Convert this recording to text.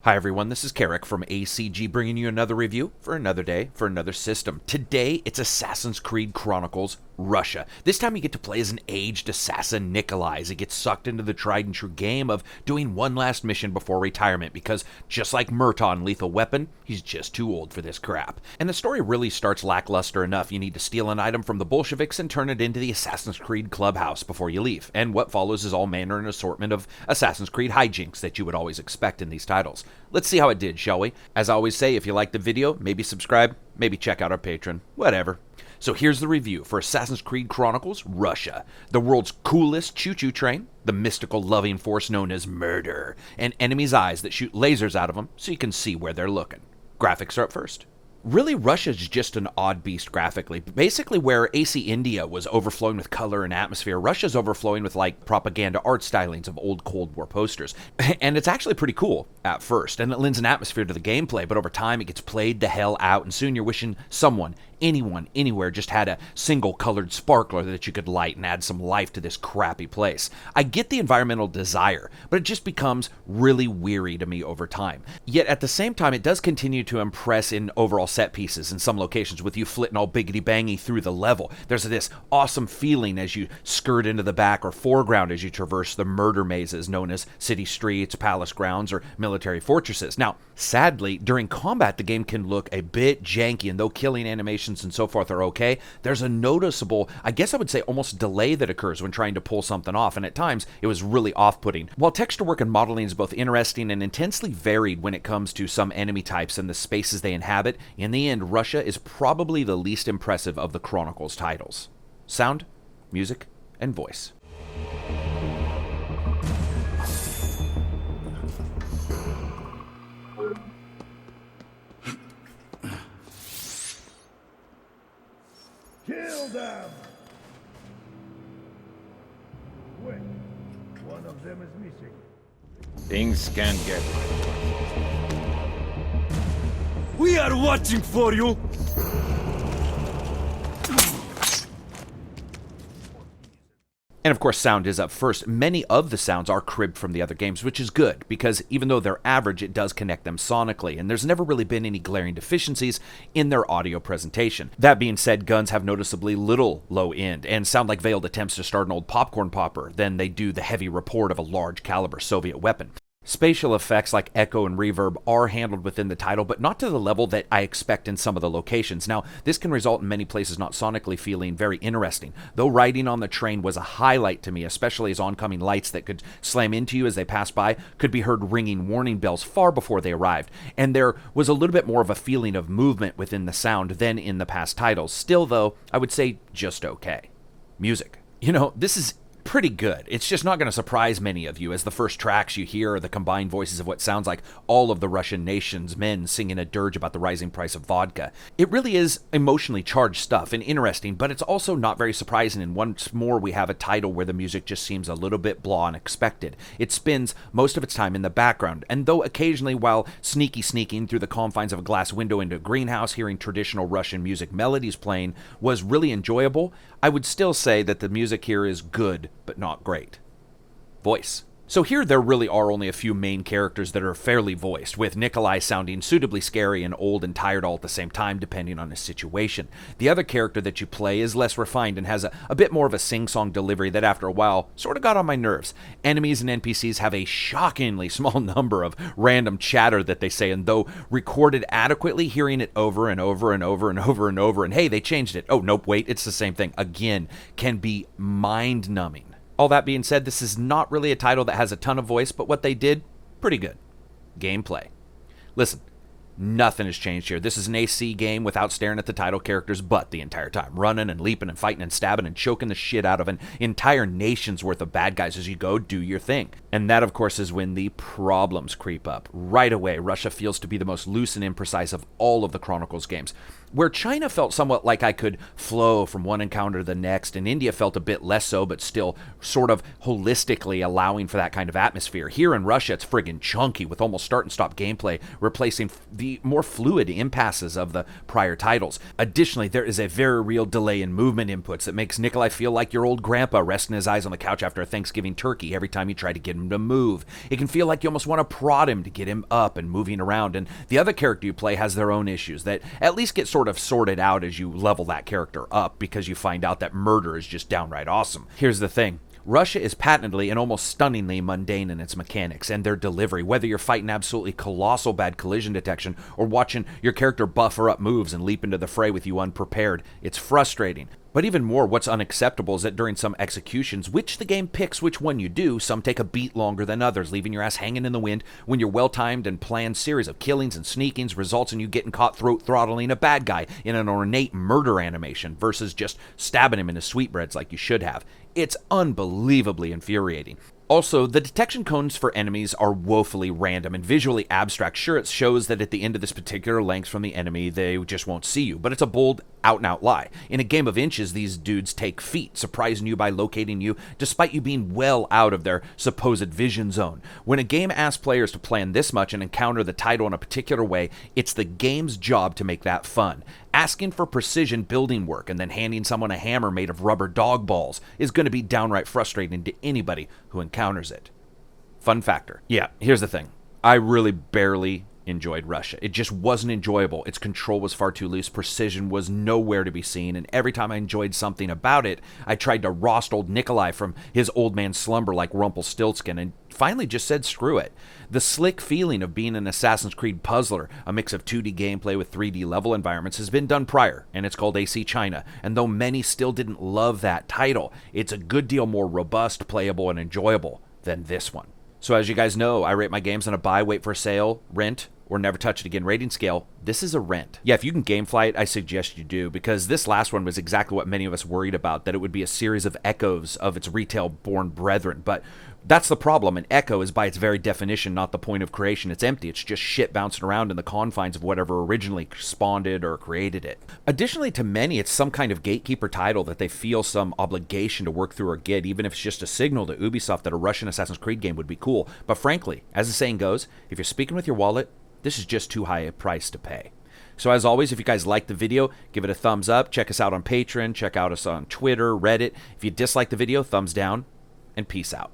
Hi everyone, this is Karak from ACG bringing you another review for another day, for another system. Today, it's Assassin's Creed Chronicles Russia. This time you get to play as an aged assassin, Nikolai, as he gets sucked into the tried and true game of doing one last mission before retirement because, just like Murtaugh in Lethal Weapon, he's just too old for this crap. And the story really starts lackluster enough. You need to steal an item from the Bolsheviks and turn it into the Assassin's Creed clubhouse before you leave. And what follows is all manner and assortment of Assassin's Creed hijinks that you would always expect in these titles. Let's see how it did, shall we? As I always say, if you like the video, maybe subscribe, maybe check out our Patreon, whatever. So here's the review for Assassin's Creed Chronicles Russia, the world's coolest choo-choo train, the mystical loving force known as murder, and enemies' eyes that shoot lasers out of them so you can see where they're looking. Graphics are up first. Really, Russia's just an odd beast graphically. Basically, where AC India was overflowing with color and atmosphere, Russia's overflowing with, like, propaganda art stylings of old Cold War posters. And it's actually pretty cool at first, and it lends an atmosphere to the gameplay, but over time it gets played the hell out, and soon you're wishing someone, anyone, anywhere just had a single colored sparkler that you could light and add some life to this crappy place. I get the environmental desire, but it just becomes really weary to me over time. Yet at the same time, it does continue to impress in overall set pieces in some locations with you flitting all biggity bangy through the level. There's this awesome feeling as you skirt into the back or foreground as you traverse the murder mazes known as city streets, palace grounds, or military fortresses. Now, sadly, during combat, the game can look a bit janky, and though killing animations and so forth are okay, there's a noticeable, I guess I would say almost delay that occurs when trying to pull something off, and at times it was really off-putting. While texture work and modeling is both interesting and intensely varied when it comes to some enemy types and the spaces they inhabit, in the end, Russia is probably the least impressive of the Chronicles titles. Sound, music, and voice. Kill them! Wait, one of them is missing. Things can get... We are watching for you! And of course, sound is up first. Many of the sounds are cribbed from the other games, which is good, because even though they're average, it does connect them sonically, and there's never really been any glaring deficiencies in their audio presentation. That being said, guns have noticeably little low end, and sound like veiled attempts to start an old popcorn popper than they do the heavy report of a large caliber Soviet weapon. Spatial effects like echo and reverb are handled within the title, but not to the level that I expect in some of the locations. Now, this can result in many places not sonically feeling very interesting, though riding on the train was a highlight to me, especially as oncoming lights that could slam into you as they passed by could be heard ringing warning bells far before they arrived, and there was a little bit more of a feeling of movement within the sound than in the past titles. Still, though, I would say just okay. Music. You know, this is pretty good. It's just not going to surprise many of you, as the first tracks you hear are the combined voices of what sounds like all of the Russian nation's men singing a dirge about the rising price of vodka. It really is emotionally charged stuff and interesting, but it's also not very surprising, and once more we have a title where the music just seems a little bit blah and expected. It spends most of its time in the background, and though occasionally while sneaking through the confines of a glass window into a greenhouse hearing traditional Russian music melodies playing was really enjoyable, I would still say that the music here is good, but not great. Voice. So here there really are only a few main characters that are fairly voiced, with Nikolai sounding suitably scary and old and tired all at the same time, depending on his situation. The other character that you play is less refined and has a bit more of a sing-song delivery that after a while sort of got on my nerves. Enemies and NPCs have a shockingly small number of random chatter that they say, and though recorded adequately, hearing it over and over and over and over and over, and hey, they changed it. Oh, nope, wait, it's the same thing. Again, can be mind-numbing. All that being said, this is not really a title that has a ton of voice, but what they did, pretty good. Gameplay. Listen, nothing has changed here. This is an AC game without staring at the title character's butt the entire time, running and leaping and fighting and stabbing and choking the shit out of an entire nation's worth of bad guys as you go do your thing. And that, of course, is when the problems creep up. Right away, Russia feels to be the most loose and imprecise of all of the Chronicles games. Where China felt somewhat like I could flow from one encounter to the next, and India felt a bit less so, but still sort of holistically allowing for that kind of atmosphere. Here in Russia, it's friggin' chunky, with almost start and stop gameplay, replacing the more fluid impasses of the prior titles. Additionally, there is a very real delay in movement inputs that makes Nikolai feel like your old grandpa resting his eyes on the couch after a Thanksgiving turkey every time you try to get him to move. It can feel like you almost want to prod him to get him up and moving around, and the other character you play has their own issues that at least get sort of sorted out as you level that character up, because you find out that murder is just downright awesome. Here's the thing. Russia is patently and almost stunningly mundane in its mechanics and their delivery, whether you're fighting absolutely colossal bad collision detection or watching your character buffer up moves and leap into the fray with you unprepared. It's frustrating. But even more, what's unacceptable is that during some executions, which the game picks which one you do, some take a beat longer than others, leaving your ass hanging in the wind when your well-timed and planned series of killings and sneakings results in you getting caught throat-throttling a bad guy in an ornate murder animation versus just stabbing him in his sweetbreads like you should have. It's unbelievably infuriating. Also, the detection cones for enemies are woefully random and visually abstract. Sure, it shows that at the end of this particular length from the enemy, they just won't see you, but it's a bold, out-and-out lie. In a game of inches, these dudes take feet, surprising you by locating you, despite you being well out of their supposed vision zone. When a game asks players to plan this much and encounter the title in a particular way, it's the game's job to make that fun. Asking for precision building work and then handing someone a hammer made of rubber dog balls is going to be downright frustrating to anybody who encounters it. Fun factor. Yeah, here's the thing. I really barely enjoyed Russia. It just wasn't enjoyable. Its control was far too loose. Precision was nowhere to be seen. And every time I enjoyed something about it, I tried to rost old Nikolai from his old man slumber like Rumpelstiltskin and finally just said screw it. The slick feeling of being an Assassin's Creed puzzler, a mix of 2D gameplay with 3D level environments, has been done prior, and it's called AC China. And though many still didn't love that title, it's a good deal more robust, playable, and enjoyable than this one. So as you guys know, I rate my games on a buy, wait for a sale, rent, or never touch it again rating scale. This is a rent. Yeah, if you can gamefly it, I suggest you do, because this last one was exactly what many of us worried about, that it would be a series of echoes of its retail-born brethren. But that's the problem. An echo is by its very definition not the point of creation. It's empty. It's just shit bouncing around in the confines of whatever originally spawned it or created it. Additionally, to many, it's some kind of gatekeeper title that they feel some obligation to work through or get, even if it's just a signal to Ubisoft that a Russian Assassin's Creed game would be cool. But frankly, as the saying goes, if you're speaking with your wallet, this is just too high a price to pay. So as always, if you guys liked the video, give it a thumbs up. Check us out on Patreon. Check out us on Twitter, Reddit. If you dislike the video, thumbs down, and peace out.